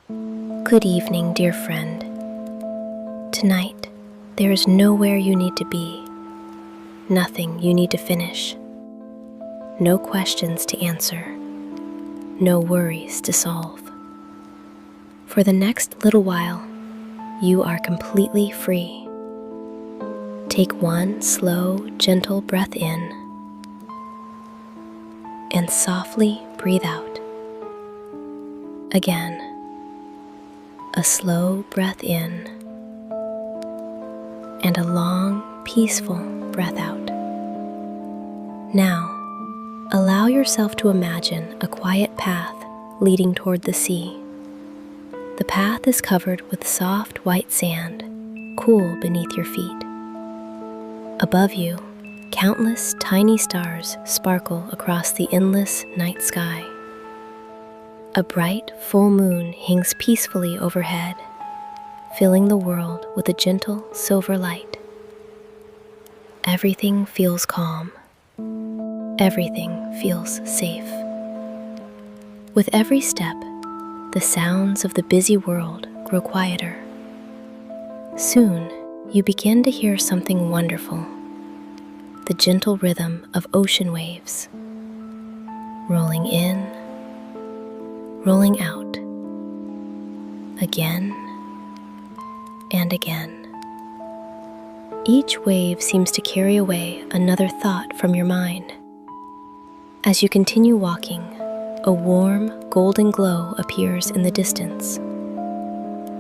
Good evening, dear friend. Tonight, there is nowhere you need to be, nothing you need to finish, no questions to answer, no worries to solve. For the next little while, you are completely free. Take one slow, gentle breath in and softly breathe out. Again, a slow breath in and a long, peaceful breath out. Now, allow yourself to imagine a quiet path leading toward the sea. The path is covered with soft white sand, cool beneath your feet. Above you, countless tiny stars sparkle across the endless night sky. A bright, full moon hangs peacefully overhead, filling the world with a gentle silver light. Everything feels calm. Everything feels safe. With every step, the sounds of the busy world grow quieter. Soon, you begin to hear something wonderful, the gentle rhythm of ocean waves, rolling in, rolling out, again and again. Each wave seems to carry away another thought from your mind. As you continue walking, a warm, golden glow appears in the distance.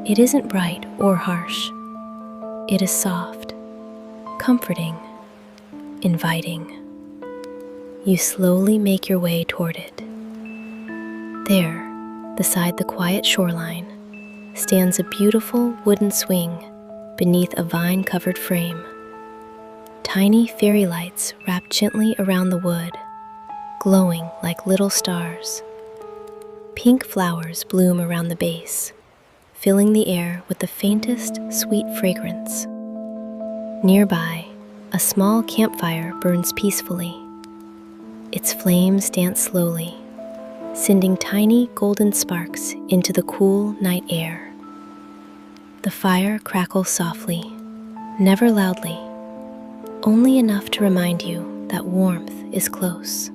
It isn't bright or harsh. It is soft, comforting, inviting. You slowly make your way toward it. There, beside the quiet shoreline, stands a beautiful wooden swing beneath a vine-covered frame. Tiny fairy lights wrap gently around the wood, glowing like little stars. Pink flowers bloom around the base, filling the air with the faintest sweet fragrance. Nearby, a small campfire burns peacefully. Its flames dance slowly, sending tiny golden sparks into the cool night air. The fire crackles softly, never loudly, only enough to remind you that warmth is close.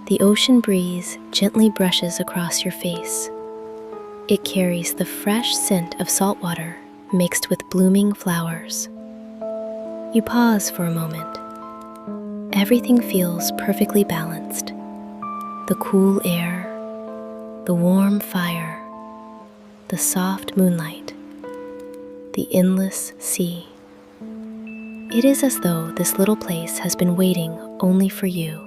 The ocean breeze gently brushes across your face. It carries the fresh scent of salt water mixed with blooming flowers. You pause for a moment. Everything feels perfectly balanced. The cool air, the warm fire, the soft moonlight, the endless sea. It is as though this little place has been waiting only for you.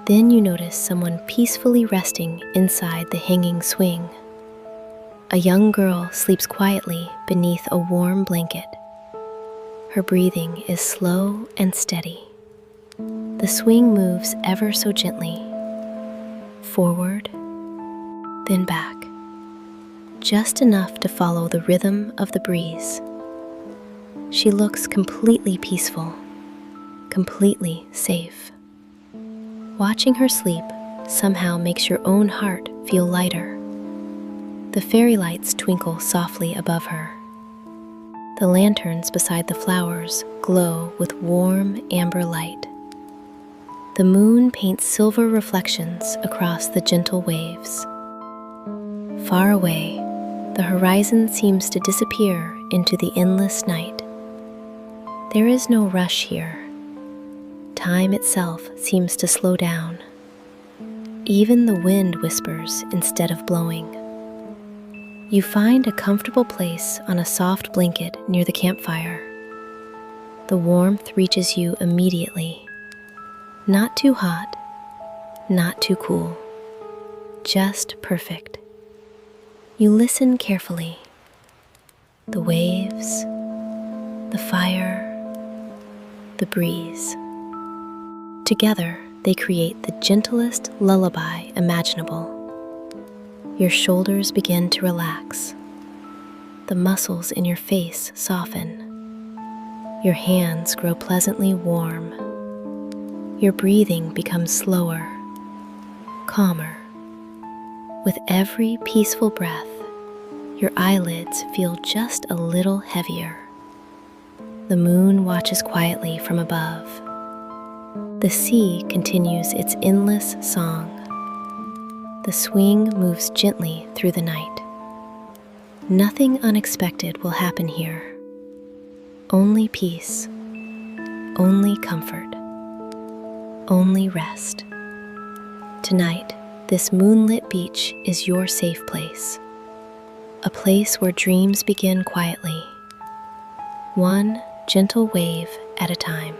Then you notice someone peacefully resting inside the hanging swing. A young girl sleeps quietly beneath a warm blanket. Her breathing is slow and steady. The swing moves ever so gently, forward, then back, just enough to follow the rhythm of the breeze. She looks completely peaceful, completely safe. Watching her sleep somehow makes your own heart feel lighter. The fairy lights twinkle softly above her. The lanterns beside the flowers glow with warm amber light. The moon paints silver reflections across the gentle waves. Far away, the horizon seems to disappear into the endless night. There is no rush here. Time itself seems to slow down. Even the wind whispers instead of blowing. You find a comfortable place on a soft blanket near the campfire. The warmth reaches you immediately. Not too hot, not too cool, just perfect. You listen carefully. The waves, the fire, the breeze. Together, they create the gentlest lullaby imaginable. Your shoulders begin to relax. The muscles in your face soften. Your hands grow pleasantly warm. Your breathing becomes slower, calmer. With every peaceful breath, your eyelids feel just a little heavier. The moon watches quietly from above. The sea continues its endless song. The swing moves gently through the night. Nothing unexpected will happen here. Only peace, only comfort, only rest. Tonight, this moonlit beach is your safe place. A place where dreams begin quietly, one gentle wave at a time.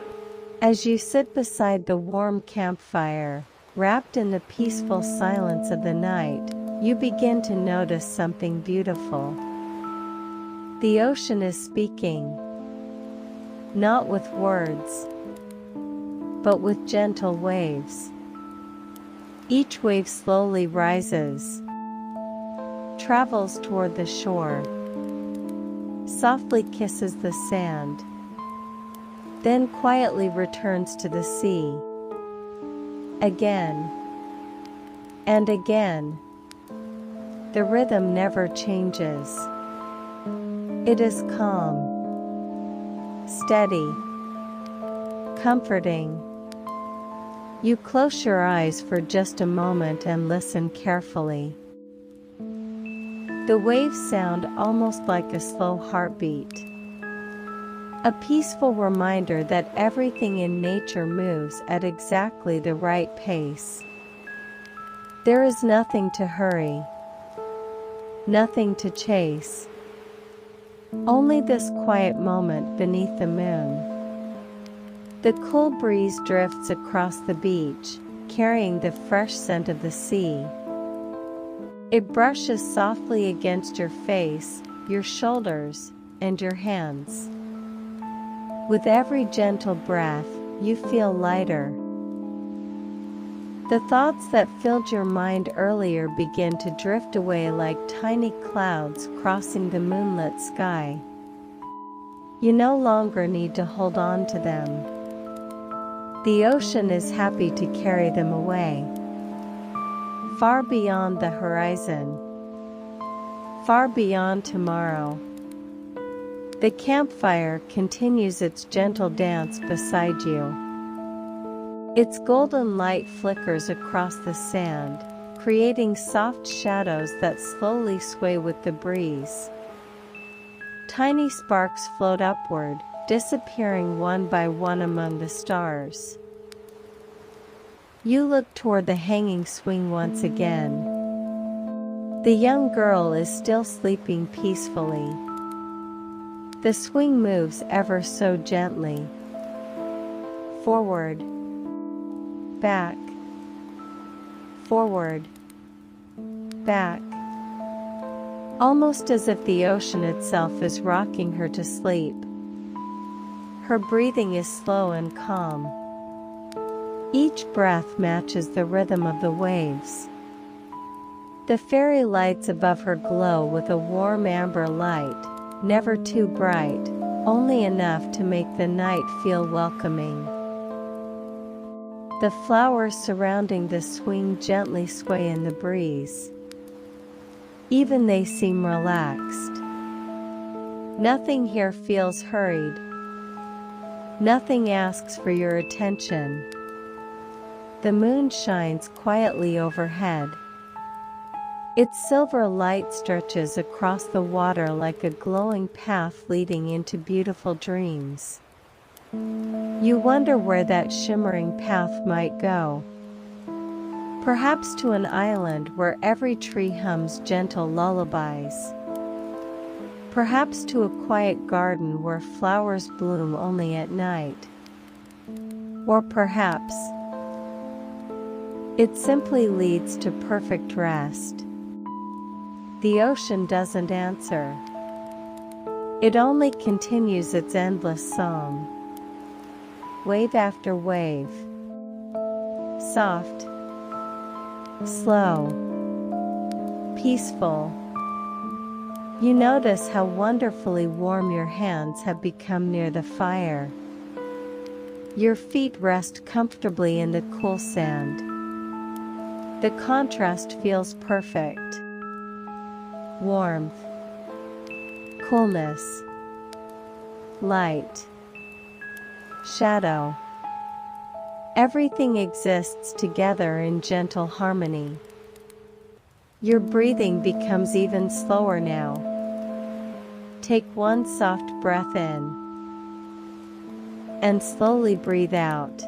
As you sit beside the warm campfire, wrapped in the peaceful silence of the night, you begin to notice something beautiful. The ocean is speaking, not with words, but with gentle waves. Each wave slowly rises, travels toward the shore, softly kisses the sand, then quietly returns to the sea. Again and again, the rhythm never changes. It is calm, steady, comforting. You close your eyes for just a moment and listen carefully. The waves sound almost like a slow heartbeat, a peaceful reminder that everything in nature moves at exactly the right pace. There is nothing to hurry, nothing to chase. Only this quiet moment beneath the moon. The cool breeze drifts across the beach, carrying the fresh scent of the sea. It brushes softly against your face, your shoulders, and your hands. With every gentle breath, you feel lighter. The thoughts that filled your mind earlier begin to drift away like tiny clouds crossing the moonlit sky. You no longer need to hold on to them. The ocean is happy to carry them away, far beyond the horizon, far beyond tomorrow. The campfire continues its gentle dance beside you. Its golden light flickers across the sand, creating soft shadows that slowly sway with the breeze. Tiny sparks float upward, disappearing one by one among the stars. You look toward the hanging swing once again. The young girl is still sleeping peacefully. The swing moves ever so gently. Forward, back, forward, back. Almost as if the ocean itself is rocking her to sleep. Her breathing is slow and calm. Each breath matches the rhythm of the waves. The fairy lights above her glow with a warm amber light, never too bright, only enough to make the night feel welcoming. The flowers surrounding the swing gently sway in the breeze. Even they seem relaxed. Nothing here feels hurried. Nothing asks for your attention. The moon shines quietly overhead. Its silver light stretches across the water like a glowing path leading into beautiful dreams. You wonder where that shimmering path might go. Perhaps to an island where every tree hums gentle lullabies. Perhaps to a quiet garden where flowers bloom only at night. Or perhaps it simply leads to perfect rest. The ocean doesn't answer. It only continues its endless song. Wave after wave. Soft. Slow. Peaceful. You notice how wonderfully warm your hands have become near the fire. Your feet rest comfortably in the cool sand. The contrast feels perfect. Warmth, coolness, light, shadow. Everything exists together in gentle harmony. Your breathing becomes even slower now. Take one soft breath in and slowly breathe out.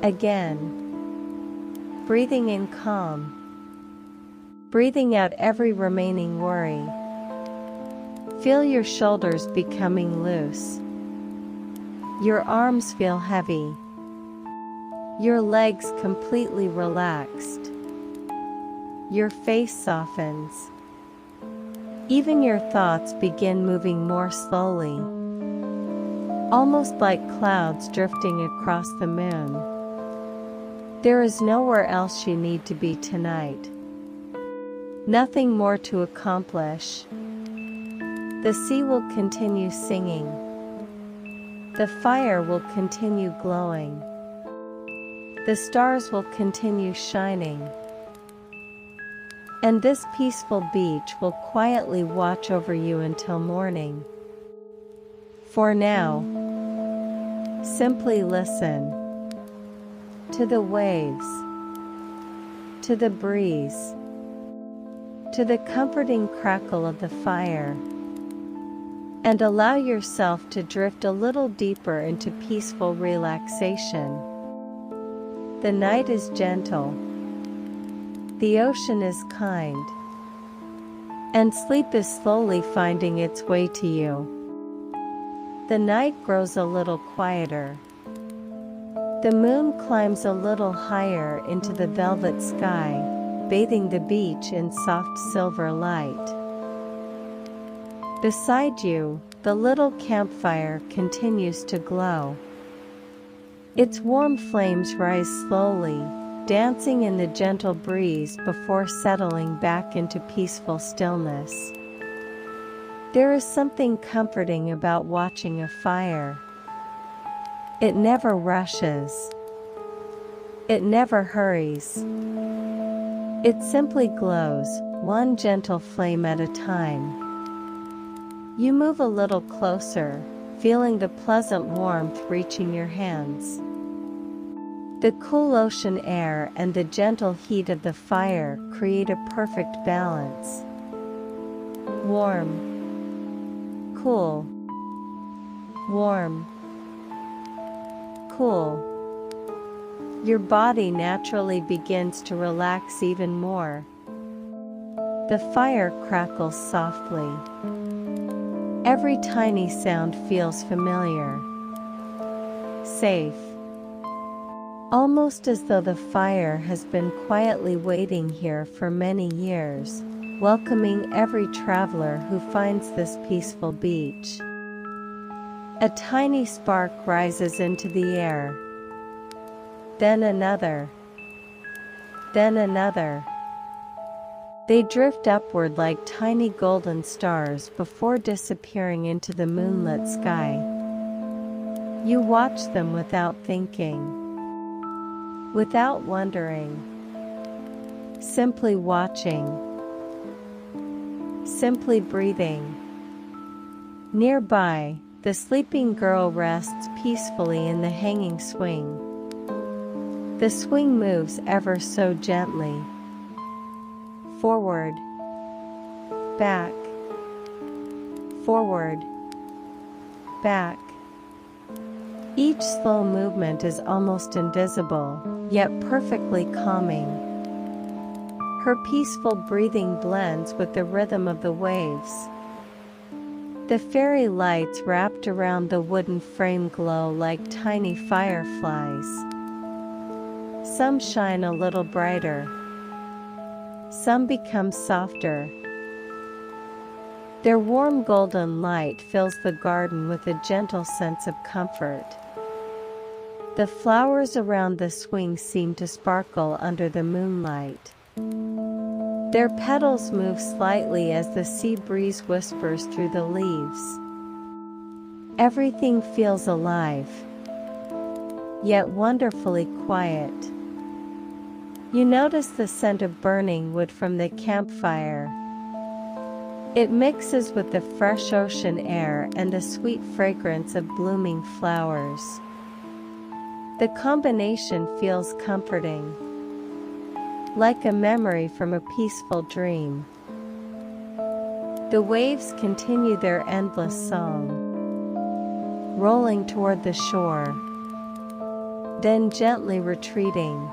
Again, breathing in calm, breathing out every remaining worry. Feel your shoulders becoming loose. Your arms feel heavy. Your legs completely relaxed. Your face softens. Even your thoughts begin moving more slowly, almost like clouds drifting across the moon. There is nowhere else you need to be tonight. Nothing more to accomplish. The sea will continue singing. The fire will continue glowing. The stars will continue shining. And this peaceful beach will quietly watch over you until morning. For now, simply listen to the waves, to the breeze, to the comforting crackle of the fire, and allow yourself to drift a little deeper into peaceful relaxation. The night is gentle. The ocean is kind. And sleep is slowly finding its way to you. The night grows a little quieter. The moon climbs a little higher into the velvet sky, bathing the beach in soft silver light. Beside you, the little campfire continues to glow. Its warm flames rise slowly, dancing in the gentle breeze before settling back into peaceful stillness. There is something comforting about watching a fire. It never rushes. It never hurries. It simply glows, one gentle flame at a time. You move a little closer, feeling the pleasant warmth reaching your hands. The cool ocean air and the gentle heat of the fire create a perfect balance. Warm, cool, warm, cool. Your body naturally begins to relax even more. The fire crackles softly. Every tiny sound feels familiar. Safe. Almost as though the fire has been quietly waiting here for many years, welcoming every traveler who finds this peaceful beach. A tiny spark rises into the air. Then another. Then another. They drift upward like tiny golden stars before disappearing into the moonlit sky. You watch them without thinking. Without wondering, simply watching, simply breathing. Nearby, the sleeping girl rests peacefully in the hanging swing. The swing moves ever so gently. Forward, back, forward, back. Each slow movement is almost invisible, yet perfectly calming. Her peaceful breathing blends with the rhythm of the waves. The fairy lights wrapped around the wooden frame glow like tiny fireflies. Some shine a little brighter. Some become softer. Their warm golden light fills the garden with a gentle sense of comfort. The flowers around the swing seem to sparkle under the moonlight. Their petals move slightly as the sea breeze whispers through the leaves. Everything feels alive, yet wonderfully quiet. You notice the scent of burning wood from the campfire. It mixes with the fresh ocean air and the sweet fragrance of blooming flowers. The combination feels comforting, like a memory from a peaceful dream. The waves continue their endless song, rolling toward the shore, then gently retreating,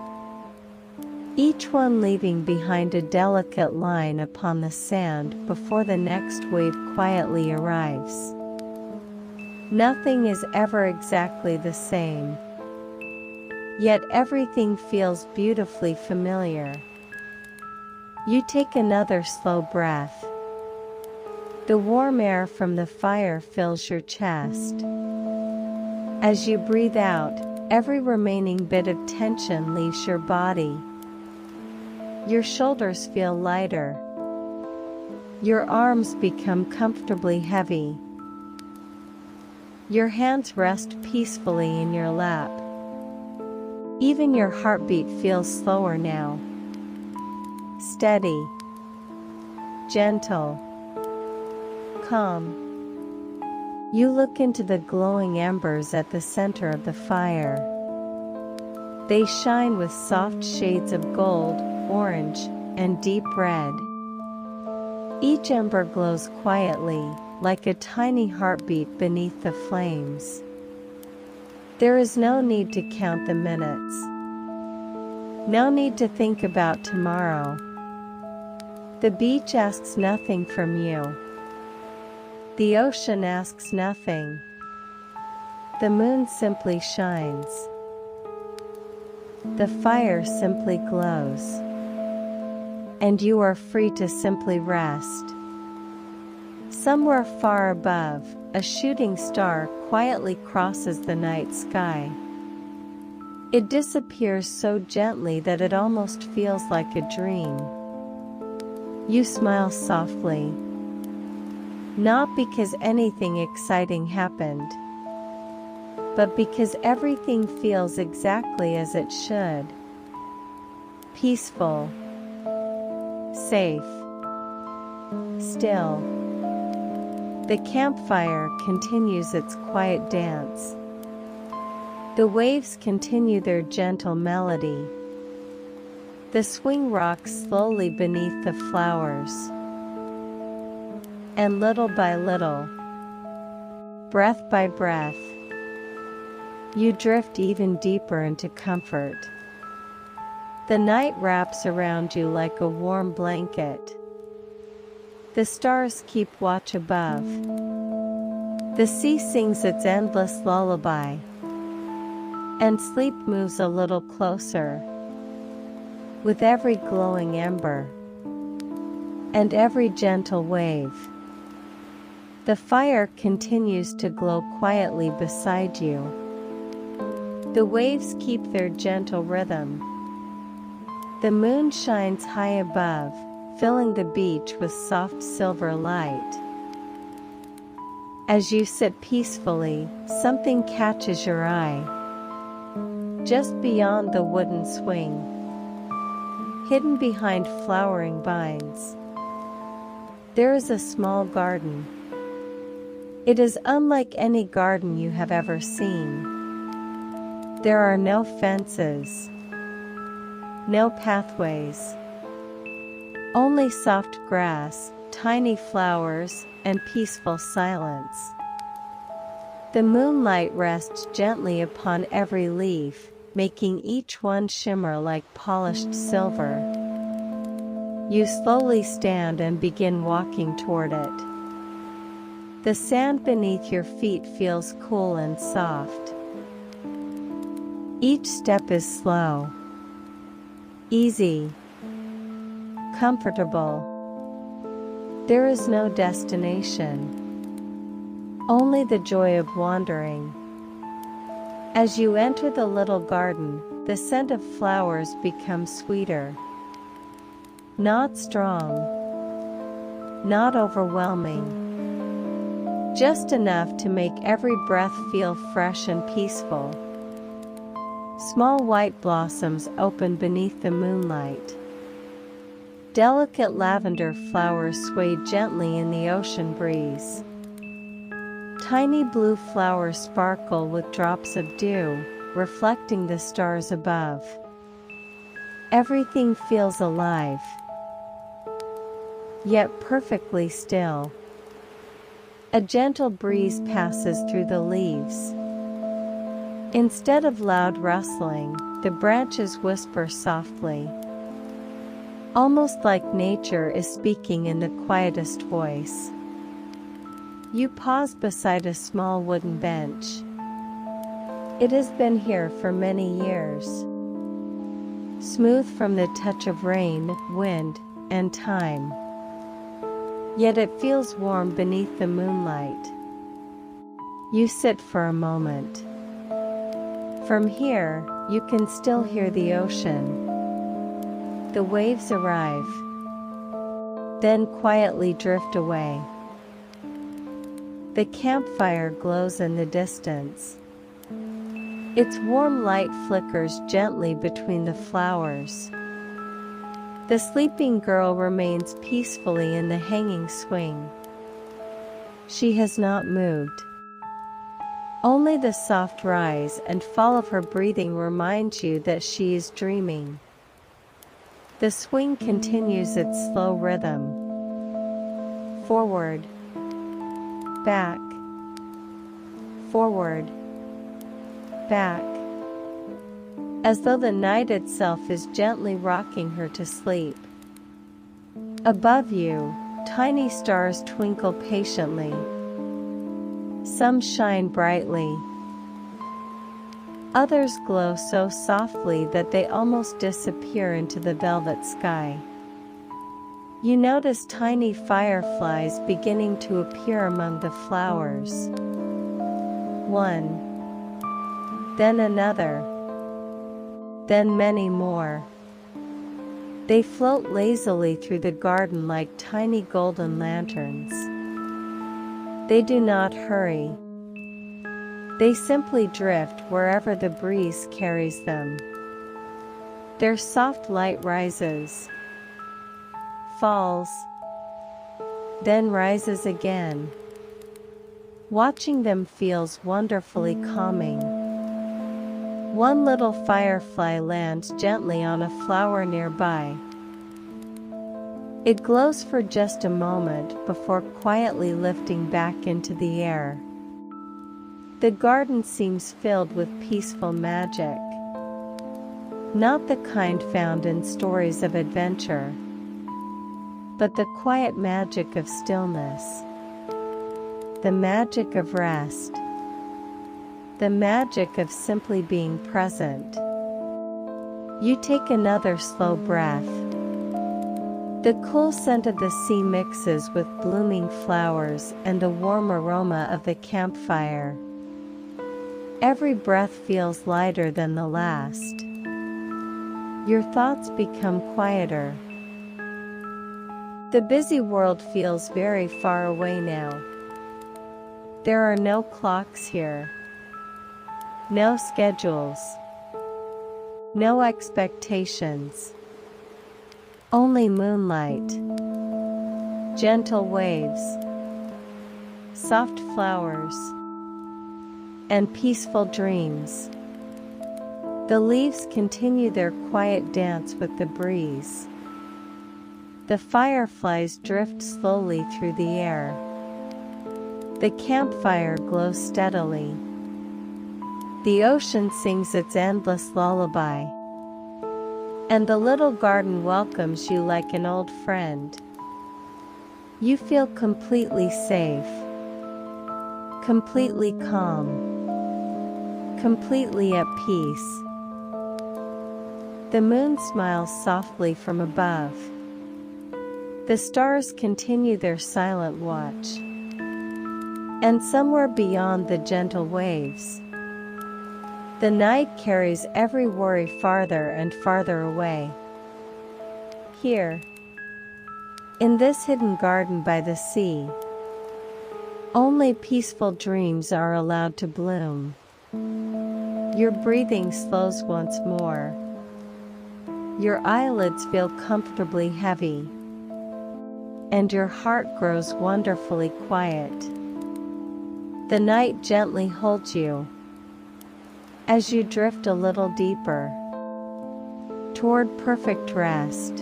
each one leaving behind a delicate line upon the sand before the next wave quietly arrives. Nothing is ever exactly the same, yet everything feels beautifully familiar. You take another slow breath. The warm air from the fire fills your chest. As you breathe out, every remaining bit of tension leaves your body. Your shoulders feel lighter. Your arms become comfortably heavy. Your hands rest peacefully in your lap. Even your heartbeat feels slower now. Steady, gentle, calm. You look into the glowing embers at the center of the fire. They shine with soft shades of gold, orange, and deep red. Each ember glows quietly, like a tiny heartbeat beneath the flames. There is no need to count the minutes. No need to think about tomorrow. The beach asks nothing from you. The ocean asks nothing. The moon simply shines. The fire simply glows. And you are free to simply rest. Somewhere far above, a shooting star quietly crosses the night sky. It disappears so gently that it almost feels like a dream. You smile softly. Not because anything exciting happened, but because everything feels exactly as it should. Peaceful, safe, still. The campfire continues its quiet dance. The waves continue their gentle melody. The swing rocks slowly beneath the flowers. And little by little, breath by breath, you drift even deeper into comfort. The night wraps around you like a warm blanket. The stars keep watch above. The sea sings its endless lullaby. And sleep moves a little closer. With every glowing ember. And every gentle wave. The fire continues to glow quietly beside you. The waves keep their gentle rhythm. The moon shines high above, filling the beach with soft silver light. As you sit peacefully, something catches your eye. Just beyond the wooden swing, hidden behind flowering vines, there is a small garden. It is unlike any garden you have ever seen. There are no fences, no pathways, only soft grass, tiny flowers, and peaceful silence. The moonlight rests gently upon every leaf, making each one shimmer like polished silver. You slowly stand and begin walking toward it. The sand beneath your feet feels cool and soft. Each step is slow, easy, comfortable. There is no destination, only the joy of wandering. As you enter the little garden, the scent of flowers becomes sweeter. Not strong, not overwhelming. Just enough to make every breath feel fresh and peaceful. Small white blossoms open beneath the moonlight. Delicate lavender flowers sway gently in the ocean breeze. Tiny blue flowers sparkle with drops of dew, reflecting the stars above. Everything feels alive, yet perfectly still. A gentle breeze passes through the leaves. Instead of loud rustling, the branches whisper softly, almost like nature is speaking in the quietest voice. You pause beside a small wooden bench. It has been here for many years, smooth from the touch of rain, wind, and time. Yet it feels warm beneath the moonlight. You sit for a moment. From here, you can still hear the ocean. The waves arrive, then quietly drift away. The campfire glows in the distance. Its warm light flickers gently between the flowers. The sleeping girl remains peacefully in the hanging swing. She has not moved. Only the soft rise and fall of her breathing reminds you that she is dreaming. The swing continues its slow rhythm. Forward, back, forward, back, as though the night itself is gently rocking her to sleep. Above you, tiny stars twinkle patiently. Some shine brightly. Others glow so softly that they almost disappear into the velvet sky. You notice tiny fireflies beginning to appear among the flowers. One, then another, then many more. They float lazily through the garden like tiny golden lanterns. They do not hurry. They simply drift wherever the breeze carries them. Their soft light rises, falls, then rises again. Watching them feels wonderfully calming. One little firefly lands gently on a flower nearby. It glows for just a moment before quietly lifting back into the air. The garden seems filled with peaceful magic. Not the kind found in stories of adventure, but the quiet magic of stillness. The magic of rest. The magic of simply being present. You take another slow breath. The cool scent of the sea mixes with blooming flowers and the warm aroma of the campfire. Every breath feels lighter than the last. Your thoughts become quieter. The busy world feels very far away now. There are no clocks here. No schedules. No expectations. Only moonlight, gentle waves, soft flowers, and peaceful dreams. The leaves continue their quiet dance with the breeze. The fireflies drift slowly through the air. The campfire glows steadily. The ocean sings its endless lullaby. And the little garden welcomes you like an old friend. You feel completely safe, completely calm, completely at peace. The moon smiles softly from above. The stars continue their silent watch. And somewhere beyond the gentle waves, the night carries every worry farther and farther away. Here, in this hidden garden by the sea, only peaceful dreams are allowed to bloom. Your breathing slows once more. Your eyelids feel comfortably heavy, and your heart grows wonderfully quiet. The night gently holds you as you drift a little deeper toward perfect rest.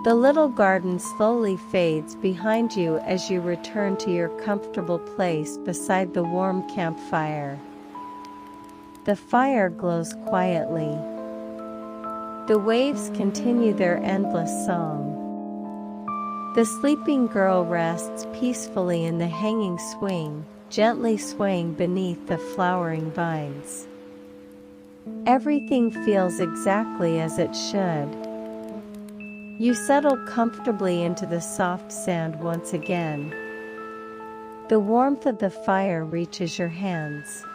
The little garden slowly fades behind you as you return to your comfortable place beside the warm campfire. The fire glows quietly. The waves continue their endless song. The sleeping girl rests peacefully in the hanging swing, gently swaying beneath the flowering vines. Everything feels exactly as it should. You settle comfortably into the soft sand once again. The warmth of the fire reaches your hands.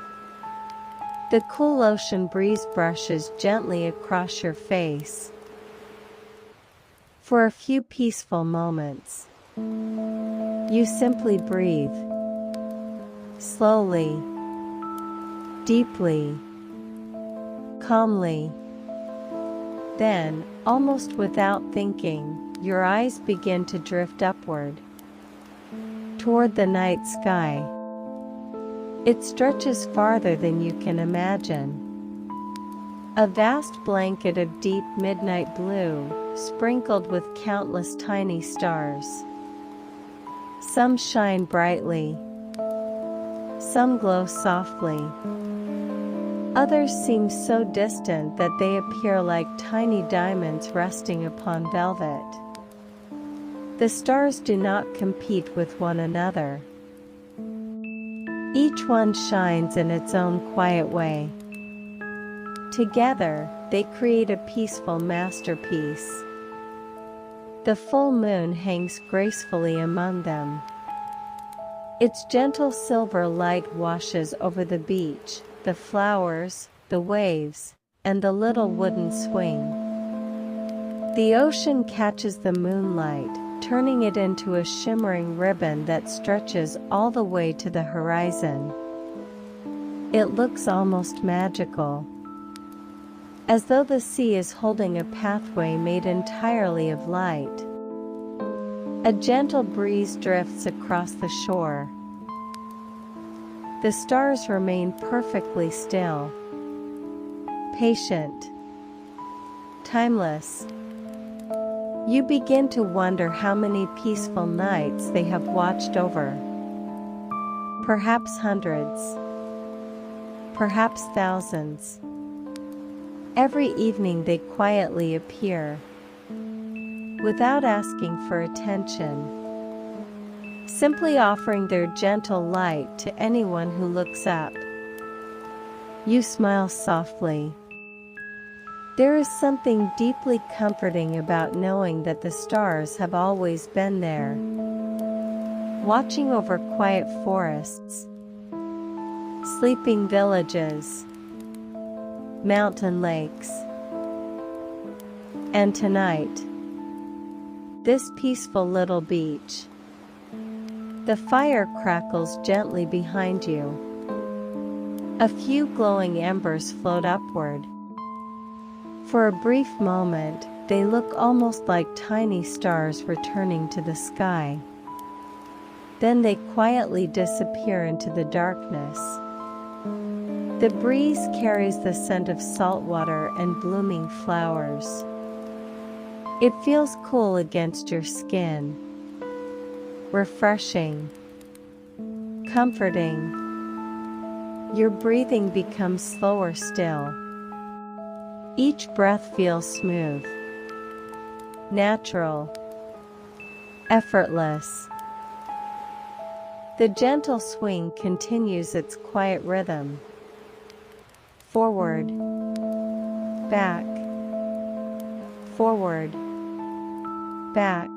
The cool ocean breeze brushes gently across your face. For a few peaceful moments, you simply breathe. Slowly, deeply, calmly. Then, almost without thinking, your eyes begin to drift upward toward the night sky. It stretches farther than you can imagine. A vast blanket of deep midnight blue, sprinkled with countless tiny stars. Some shine brightly. Some glow softly. Others seem so distant that they appear like tiny diamonds resting upon velvet. The stars do not compete with one another. Each one shines in its own quiet way. Together, they create a peaceful masterpiece. The full moon hangs gracefully among them. Its gentle silver light washes over the beach, the flowers, the waves, and the little wooden swing. The ocean catches the moonlight, turning it into a shimmering ribbon that stretches all the way to the horizon. It looks almost magical, as though the sea is holding a pathway made entirely of light. A gentle breeze drifts across the shore. The stars remain perfectly still, patient, timeless. You begin to wonder how many peaceful nights they have watched over. Perhaps hundreds, perhaps thousands. Every evening they quietly appear, without asking for attention, simply offering their gentle light to anyone who looks up. You smile softly. There is something deeply comforting about knowing that the stars have always been there, watching over quiet forests, sleeping villages, mountain lakes. And tonight, this peaceful little beach. The fire crackles gently behind you. A few glowing embers float upward. For a brief moment, they look almost like tiny stars returning to the sky. Then they quietly disappear into the darkness. The breeze carries the scent of salt water and blooming flowers. It feels cool against your skin, refreshing, comforting. Your breathing becomes slower still. Each breath feels smooth, natural, effortless. The gentle swing continues its quiet rhythm. Forward, back, forward, back.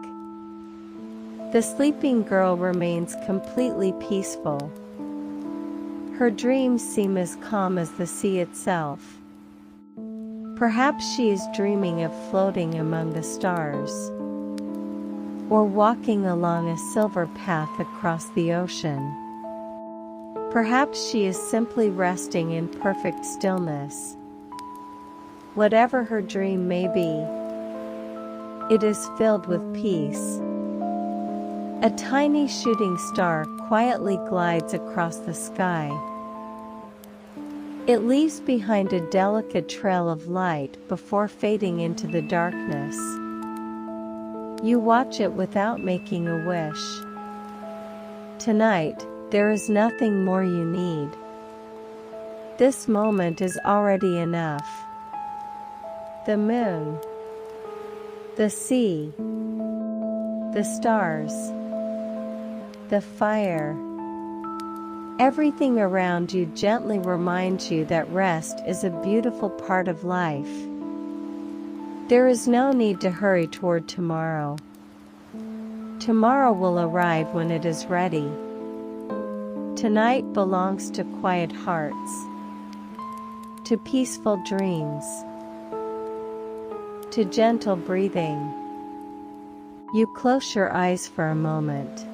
The sleeping girl remains completely peaceful. Her dreams seem as calm as the sea itself. Perhaps she is dreaming of floating among the stars, or walking along a silver path across the ocean. Perhaps she is simply resting in perfect stillness. Whatever her dream may be, it is filled with peace. A tiny shooting star quietly glides across the sky. It leaves behind a delicate trail of light before fading into the darkness. You watch it without making a wish. Tonight, there is nothing more you need. This moment is already enough. The moon, the sea, the stars, the fire. Everything around you gently reminds you that rest is a beautiful part of life. There is no need to hurry toward tomorrow. Tomorrow will arrive when it is ready. Tonight belongs to quiet hearts, to peaceful dreams, to gentle breathing. You close your eyes for a moment.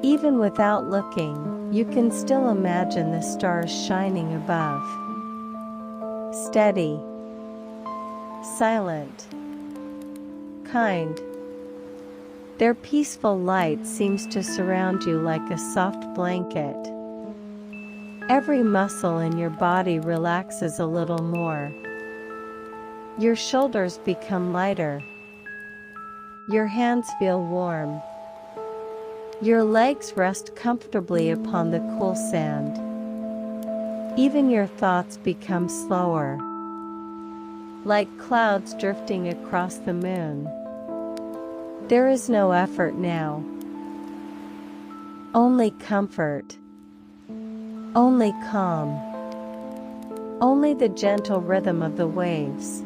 Even without looking, you can still imagine the stars shining above. Steady, silent, kind. Their peaceful light seems to surround you like a soft blanket. Every muscle in your body relaxes a little more. Your shoulders become lighter. Your hands feel warm. Your legs rest comfortably upon the cool sand. Even your thoughts become slower, like clouds drifting across the moon. There is no effort now. Only comfort. Only calm. Only the gentle rhythm of the waves.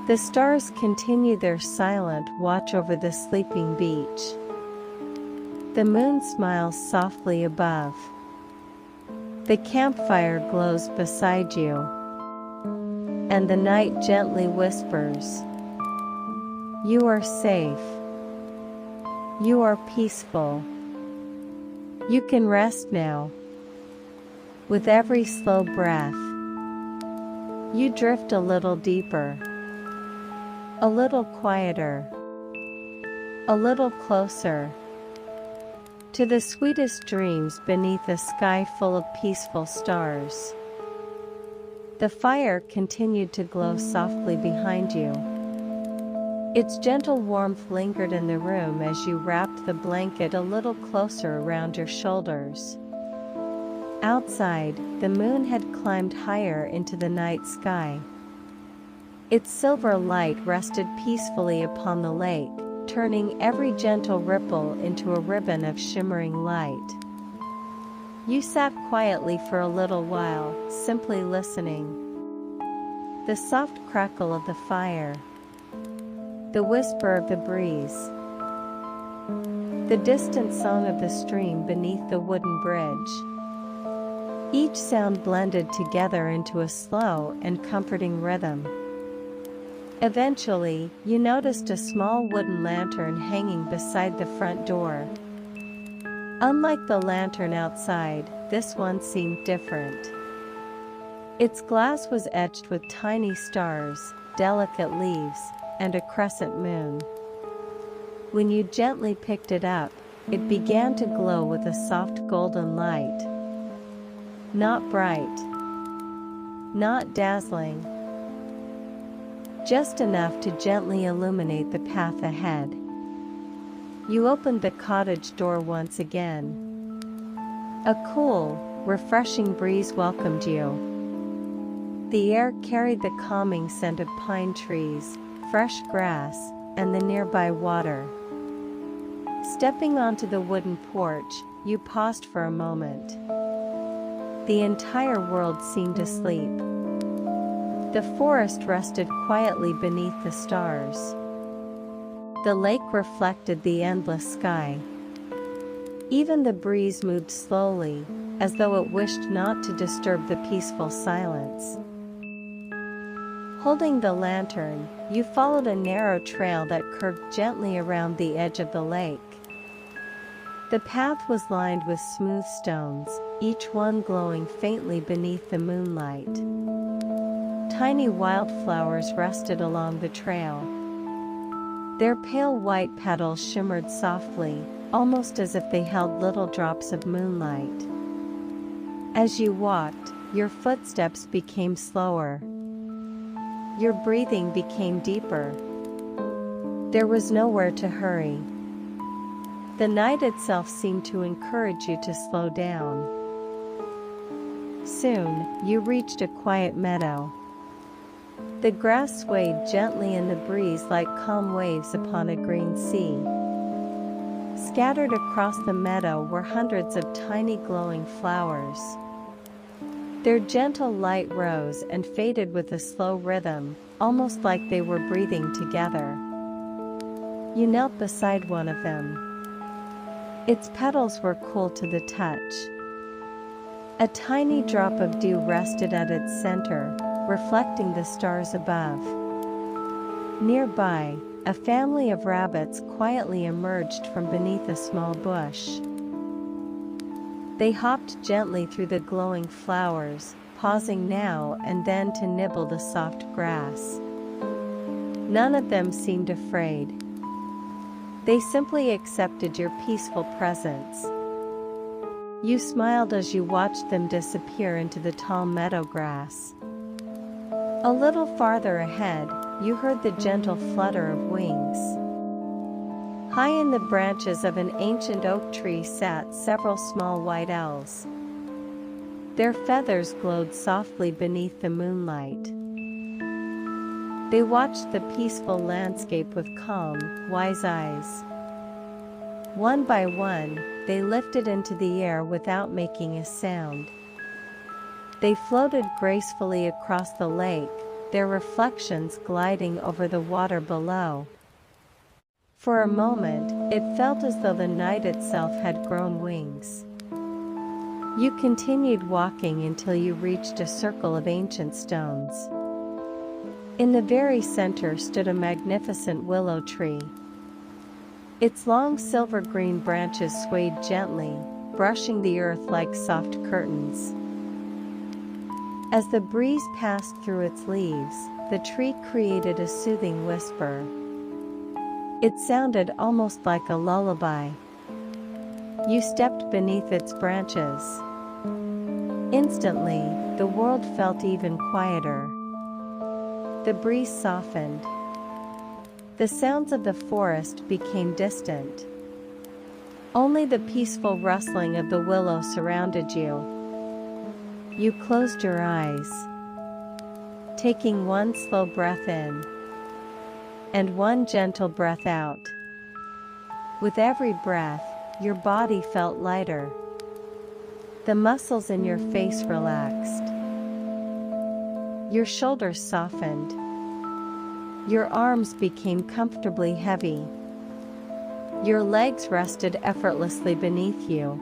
The stars continue their silent watch over the sleeping beach. The moon smiles softly above. The campfire glows beside you. And the night gently whispers, "You are safe. You are peaceful. You can rest now." With every slow breath, you drift a little deeper, a little quieter, a little closer to the sweetest dreams beneath a sky full of peaceful stars. The fire continued to glow softly behind you. Its gentle warmth lingered in the room as you wrapped the blanket a little closer around your shoulders. Outside, the moon had climbed higher into the night sky. Its silver light rested peacefully upon the lake, turning every gentle ripple into a ribbon of shimmering light. You sat quietly for a little while, simply listening. The soft crackle of the fire, the whisper of the breeze, the distant song of the stream beneath the wooden bridge. Each sound blended together into a slow and comforting rhythm. Eventually, you noticed a small wooden lantern hanging beside the front door. Unlike the lantern outside, this one seemed different. Its glass was etched with tiny stars, delicate leaves, and a crescent moon. When you gently picked it up, it began to glow with a soft golden light. Not bright, not dazzling, just enough to gently illuminate the path ahead. You opened the cottage door once again. A cool, refreshing breeze welcomed you. The air carried the calming scent of pine trees, fresh grass, and the nearby water. Stepping onto the wooden porch, you paused for a moment. The entire world seemed asleep. The forest rested quietly beneath the stars. The lake reflected the endless sky. Even the breeze moved slowly, as though it wished not to disturb the peaceful silence. Holding the lantern, you followed a narrow trail that curved gently around the edge of the lake. The path was lined with smooth stones, each one glowing faintly beneath the moonlight. Tiny wildflowers rested along the trail. Their pale white petals shimmered softly, almost as if they held little drops of moonlight. As you walked, your footsteps became slower. Your breathing became deeper. There was nowhere to hurry. The night itself seemed to encourage you to slow down. Soon, you reached a quiet meadow. The grass swayed gently in the breeze like calm waves upon a green sea. Scattered across the meadow were hundreds of tiny glowing flowers. Their gentle light rose and faded with a slow rhythm, almost like they were breathing together. You knelt beside one of them. Its petals were cool to the touch. A tiny drop of dew rested at its center, reflecting the stars above. Nearby, a family of rabbits quietly emerged from beneath a small bush. They hopped gently through the glowing flowers, pausing now and then to nibble the soft grass. None of them seemed afraid. They simply accepted your peaceful presence. You smiled as you watched them disappear into the tall meadow grass. A little farther ahead, you heard the gentle flutter of wings. High in the branches of an ancient oak tree sat several small white owls. Their feathers glowed softly beneath the moonlight. They watched the peaceful landscape with calm, wise eyes. One by one, they lifted into the air without making a sound. They floated gracefully across the lake, their reflections gliding over the water below. For a moment, it felt as though the night itself had grown wings. You continued walking until you reached a circle of ancient stones. In the very center stood a magnificent willow tree. Its long silver-green branches swayed gently, brushing the earth like soft curtains. As the breeze passed through its leaves, the tree created a soothing whisper. It sounded almost like a lullaby. You stepped beneath its branches. Instantly, the world felt even quieter. The breeze softened. The sounds of the forest became distant. Only the peaceful rustling of the willow surrounded you. You closed your eyes, taking one slow breath in and one gentle breath out. With every breath, your body felt lighter. The muscles in your face relaxed. Your shoulders softened. Your arms became comfortably heavy. Your legs rested effortlessly beneath you.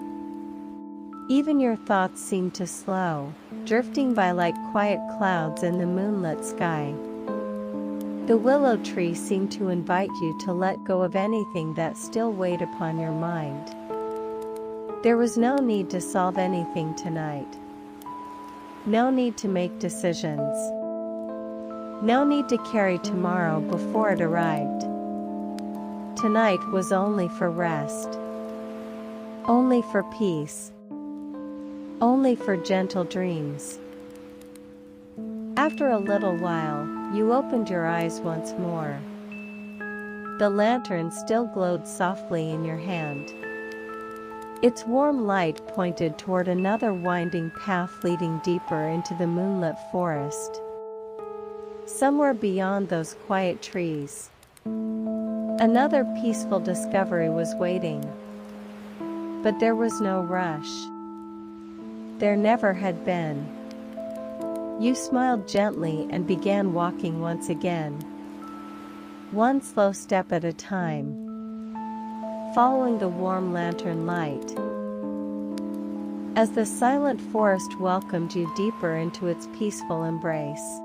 Even your thoughts seemed to slow, drifting by like quiet clouds in the moonlit sky. The willow tree seemed to invite you to let go of anything that still weighed upon your mind. There was no need to solve anything tonight. No need to make decisions. No need to carry tomorrow before it arrived. Tonight was only for rest. Only for peace. Only for gentle dreams. After a little while, you opened your eyes once more. The lantern still glowed softly in your hand. Its warm light pointed toward another winding path leading deeper into the moonlit forest. Somewhere beyond those quiet trees, another peaceful discovery was waiting. But there was no rush. There never had been. You smiled gently and began walking once again. One slow step at a time, following the warm lantern light. As the silent forest welcomed you deeper into its peaceful embrace.